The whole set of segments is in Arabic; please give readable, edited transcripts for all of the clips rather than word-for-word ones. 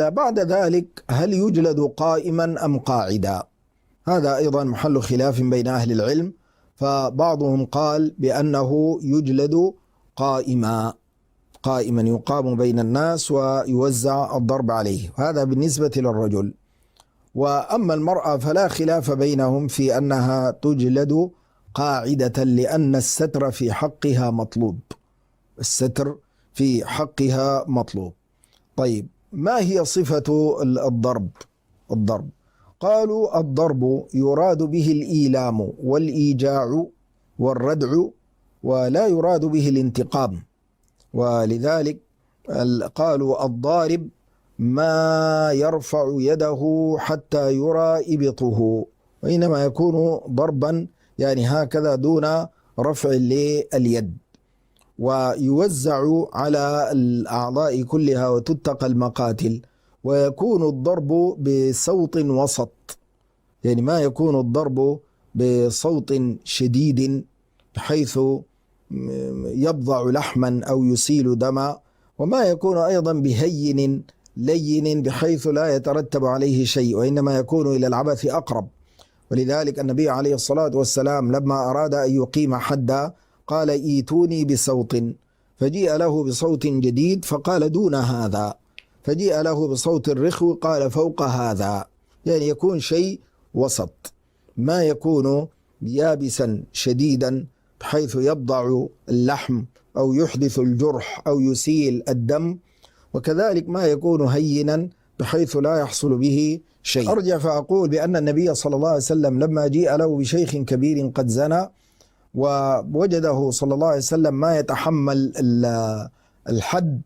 بعد ذلك هل يجلد قائما أم قاعدا؟ هذا أيضا محل خلاف بين أهل العلم، فبعضهم قال بأنه يجلد قائما يقام بين الناس ويوزع الضرب عليه، هذا بالنسبة للرجل. وأما المرأة فلا خلاف بينهم في أنها تجلد قاعدة، لأن الستر في حقها مطلوب، الستر في حقها مطلوب. طيب، ما هي صفة الضرب؟ قالوا الضرب يراد به الإيلام والإيجاع والردع، ولا يراد به الانتقام. ولذلك قالوا الضارب ما يرفع يده حتى يرى إبطه، وإنما يكون ضربا يعني هكذا دون رفع لليد، ويوزع على الأعضاء كلها وتتقى المقاتل. ويكون الضرب بصوت وسط، يعني ما يكون الضرب بصوت شديد بحيث يبضع لحما أو يسيل دما، وما يكون أيضا بهين لين بحيث لا يترتب عليه شيء، وإنما يكون إلى العبث أقرب. ولذلك النبي عليه الصلاة والسلام لما أراد أن يقيم حدا قال ايتوني بصوت، فجيء له بصوت جديد فقال دون هذا، فجيء له بصوت الرخو قال فوق هذا، يعني يكون شيء وسط، ما يكون يابسا شديدا بحيث يبضع اللحم أو يحدث الجرح أو يسيل الدم، وكذلك ما يكون هينا بحيث لا يحصل به شيء. أرجع فأقول بأن النبي صلى الله عليه وسلم لما جيء له بشيخ كبير قد زنى ووجده صلى الله عليه وسلم ما يتحمل الحد،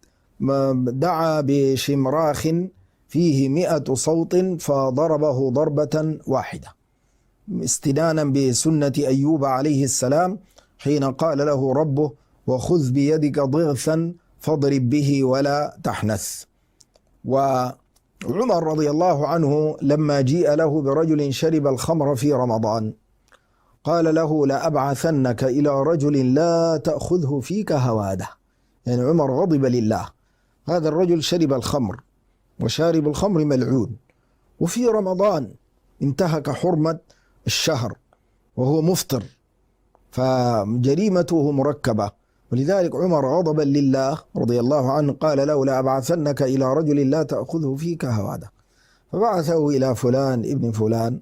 دعا بشمراخ فيه 100 صوت فضربه ضربة واحدة، استنانا بسنة أيوب عليه السلام حين قال له ربه وخذ بيدك ضغثا فاضرب به ولا تحنث. وعمر رضي الله عنه لما جيء له برجل شرب الخمر في رمضان قال له لأبعثنك إلى رجل لا تأخذه فيك هواده، يعني عمر غضب لله، هذا الرجل شرب الخمر وشارب الخمر ملعون، وفي رمضان انتهك حرمة الشهر وهو مفطر، فجريمته مركبة. ولذلك عمر غضبا لله رضي الله عنه قال له لأبعثنك إلى رجل لا تأخذه فيك هواده، فبعثه إلى فلان ابن فلان،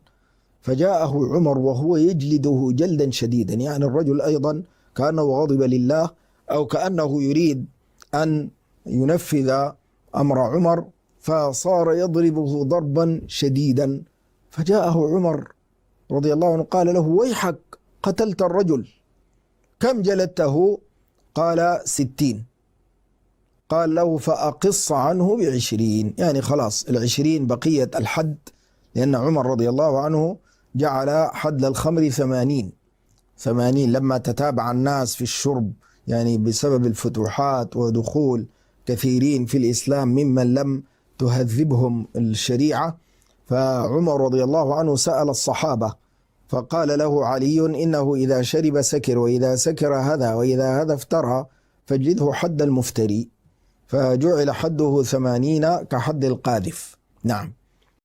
فجاءه عمر وهو يجلده جلدا شديدا، يعني الرجل أيضا كأنه غضب لله أو كأنه يريد أن ينفذ أمر عمر، فصار يضربه ضربا شديدا. فجاءه عمر رضي الله عنه قال له ويحك قتلت الرجل، كم جلدته؟ قال 60. قال له فأقص عنه ب20، يعني خلاص 20 بقية الحد، لأن عمر رضي الله عنه جعل حد الخمر 80 لما تتابع الناس في الشرب، يعني بسبب الفتوحات ودخول كثيرين في الإسلام ممن لم تهذبهم الشريعة. فعمر رضي الله عنه سأل الصحابة فقال له علي إنه إذا شرب سكر، وإذا سكر هذا، وإذا هذا افترى فاجلده حد المفتري، فجعل حده 80 كحد القاذف. نعم.